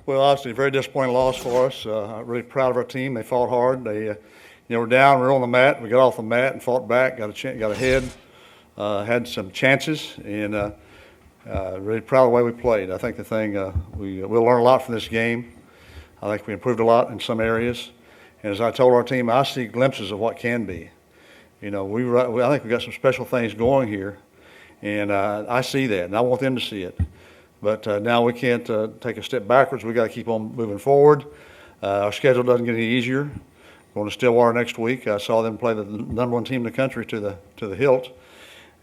Well, obviously, a very disappointing loss for us. I'm really proud of our team. They fought hard. They, were down. We were on the mat. We got off the mat and fought back. Got ahead. Had some chances, and really proud of the way we played. I think the thing we'll learn a lot from this game. I think we improved a lot in some areas, and as I told our team, I see glimpses of what can be. I think we got some special things going here, and I see that, and I want them to see it. But now we can't take a step backwards. We got to keep on moving forward. Our schedule doesn't get any easier. We're going to Stillwater next week. I saw them play the number one team in the country to the hilt.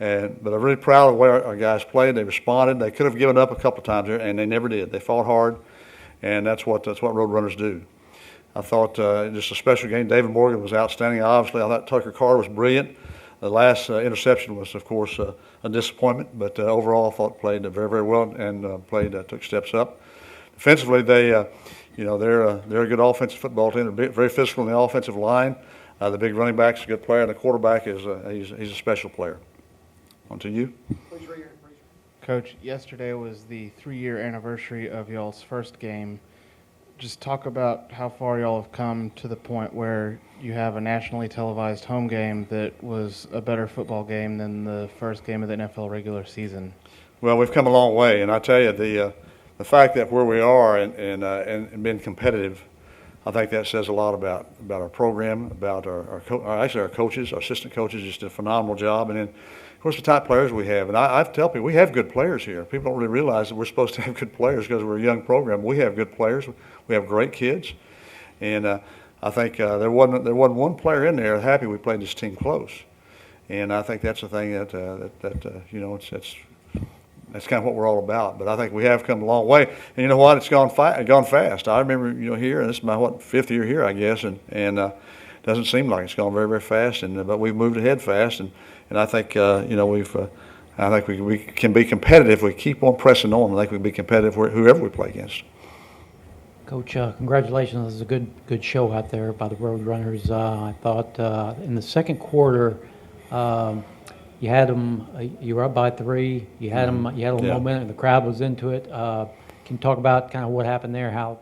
But I'm really proud of the way our guys played. They responded. They could have given up a couple of times there, and they never did. They fought hard, and that's what Roadrunners do. I thought just a special game. David Morgan was outstanding. Obviously, I thought Tucker Carter was brilliant. The last interception was, of course, a disappointment, but overall I thought played very, very well and took steps up. Defensively, they're a good offensive football team. They're very physical in the offensive line. The big running back's a good player, and the quarterback is he's a special player. On to you. Coach, yesterday was the 3-year anniversary of y'all's first game. Just talk about how far y'all have come to the point where you have a nationally televised home game that was a better football game than the first game of the NFL regular season. Well, we've come a long way, and I tell you, the fact that where we are and being competitive, I think that says a lot about our program, about our coaches, our assistant coaches, just did a phenomenal job, and then of course the type players we have. And I tell people we have good players here. People don't really realize that we're supposed to have good players because we're a young program. We have good players. We have great kids, and I think there wasn't one player in there happy we played this team close. And I think that's the thing that's kind of what we're all about. But I think we have come a long way. And you know what? It's gone fast. I remember, here, and this is my, 5th year here, I guess, and it doesn't seem like it's gone very, very fast. But we've moved ahead fast, and I think, I think we can be competitive. We keep on pressing on. I think we can be competitive whoever we play against. Coach, congratulations. This is a good show out there by the Roadrunners. I thought in the second quarter, you had them. You were up by 3. You had them. You had a little momentum. The crowd was into it. Can you talk about kind of what happened there? How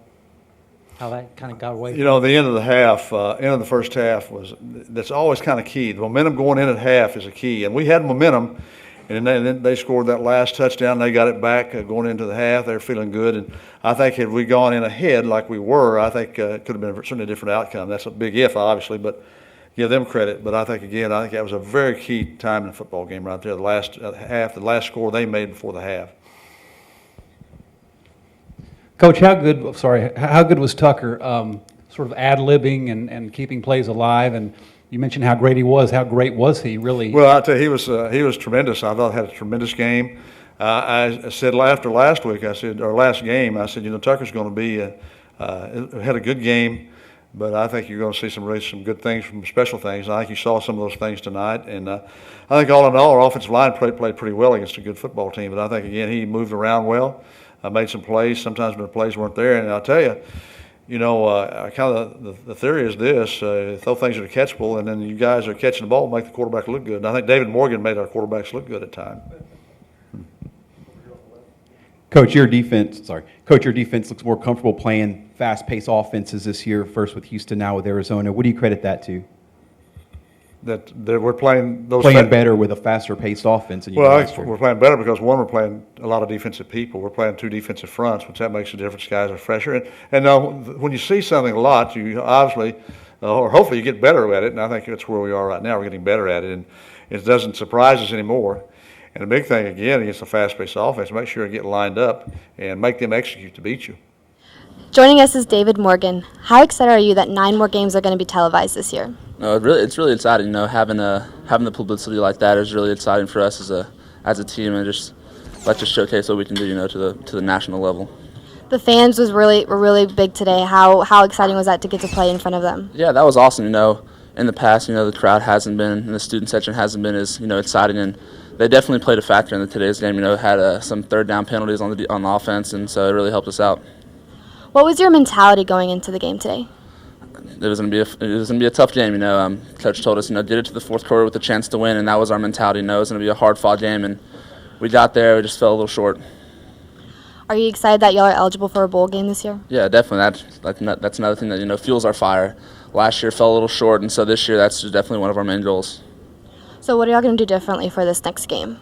that kind of got away? The end of the half, end of the first half that's always kind of key. The momentum going in at half is a key, and we had momentum. And then they scored that last touchdown. They got it back going into the half. They're feeling good. And I think had we gone in ahead like we were, I think it could have been certainly a different outcome. That's a big if, obviously, but give them credit. But I think that was a very key time in the football game right there. The last half, the last score they made before the half. Coach, how good was Tucker sort of ad-libbing and keeping plays alive? And you mentioned how great he was. How great was he, really? Well, I'll tell you, he was tremendous. I thought he had a tremendous game. I said after last week, last game, I said, Tucker's going to be had a good game, but I think you're going to see some good things from special things. I think you saw some of those things tonight, and I think all in all, our offensive line played pretty well against a good football team. But I think again, he moved around well, made some plays. Sometimes when the plays weren't there, and I'll tell you. Kind of the theory is this: throw things that are catchable, and then you guys are catching the ball, make the quarterback look good. And I think David Morgan made our quarterbacks look good at times. Coach, your defense looks more comfortable playing fast-paced offenses this year. First with Houston, now with Arizona. What do you credit that to? That we're playing better with a faster-paced offense. Than we're playing better because one, we're playing a lot of defensive people. We're playing 2 defensive fronts, which that makes a difference. Guys are fresher, and when you see something a lot, you obviously, or hopefully, you get better at it. And I think that's where we are right now. We're getting better at it, and it doesn't surprise us anymore. And the big thing again against a fast-paced offense, make sure you get lined up and make them execute to beat you. Joining us is David Morgan. How excited are you that 9 more games are going to be televised this year? No, it's really exciting. Having the publicity like that is really exciting for us as a team, and just like to showcase what we can do, to the national level. The fans were really big today. How exciting was that to get to play in front of them? Yeah, that was awesome. In the past, the crowd hasn't been, and the student section hasn't been as exciting, and they definitely played a factor in today's game. Had some third down penalties on the offense, and so it really helped us out. What was your mentality going into the game today? It was gonna be a tough game. Coach told us, get it to the fourth quarter with a chance to win, and that was our mentality. It was gonna be a hard-fought game, and we got there. We just fell a little short. Are you excited that y'all are eligible for a bowl game this year? Yeah, definitely. That's another thing that fuels our fire. Last year fell a little short, and so this year that's definitely one of our main goals. So what are y'all going to do differently for this next game?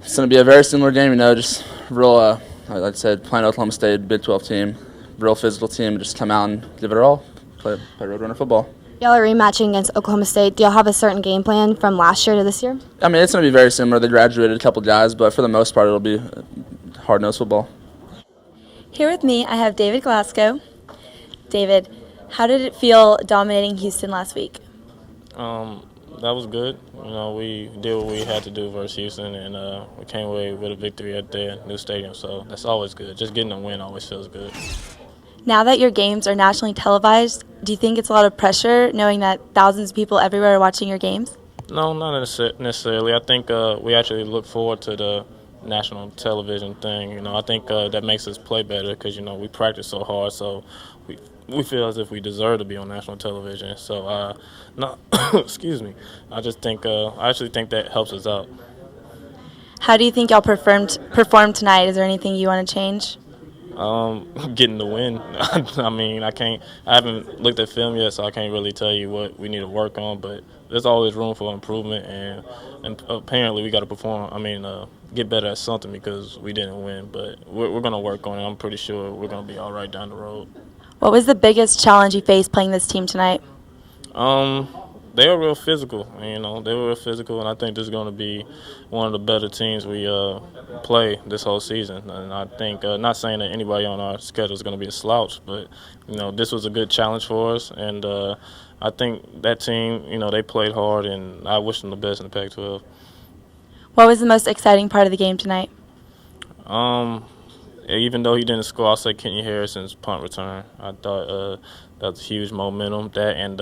It's going to be a very similar game, just real, like I said, playing Oklahoma State, Big 12 team, real physical team, just come out and give it our all, play Roadrunner football. Y'all are rematching against Oklahoma State. Do y'all have a certain game plan from last year to this year? I mean, it's going to be very similar. They graduated a couple guys, but for the most part, it'll be hard-nosed football. Here with me, I have David Glasgow. David, how did it feel dominating Houston last week? That was good. We did what we had to do versus Houston, and we came away with a victory at their new stadium, so that's always good. Just getting a win always feels good. Now that your games are nationally televised, do you think it's a lot of pressure knowing that thousands of people everywhere are watching your games? No, not necessarily. I think we actually look forward to the national television thing. I think that makes us play better because, we practice so hard, so we feel as if we deserve to be on national television. So, no, excuse me. I actually think that helps us out. How do you think y'all performed tonight? Is there anything you want to change? Getting the win. I haven't looked at film yet, so I can't really tell you what we need to work on, but there's always room for improvement, and apparently we got to get better at something because we didn't win, but we're going to work on it. I'm pretty sure we're going to be all right down the road. What was the biggest challenge you faced playing this team tonight? They were real physical, and I think this is going to be one of the better teams we play this whole season. And I think, not saying that anybody on our schedule is going to be a slouch, but this was a good challenge for us, and I think that team, they played hard, and I wish them the best in the Pac-12. What was the most exciting part of the game tonight? Even though he didn't score, I'll say Kenyon Harrison's punt return. I thought that was huge momentum. That and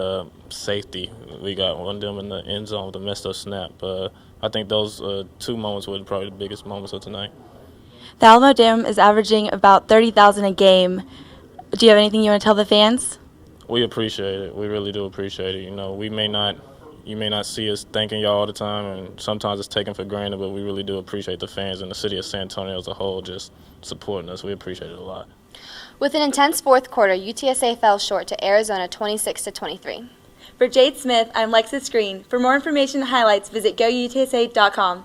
safety. We got one of them in the end zone with a messed up snap. I think those two moments were probably the biggest moments of tonight. The Alamo Dome is averaging about 30,000 a game. Do you have anything you want to tell the fans? We appreciate it. We really do appreciate it. You may not see us thanking y'all all the time, and sometimes it's taken for granted, but we really do appreciate the fans and the city of San Antonio as a whole just supporting us. We appreciate it a lot. With an intense fourth quarter, UTSA fell short to Arizona 26-23. For Jade Smith, I'm Lexis Green. For more information and highlights, visit goutsa.com.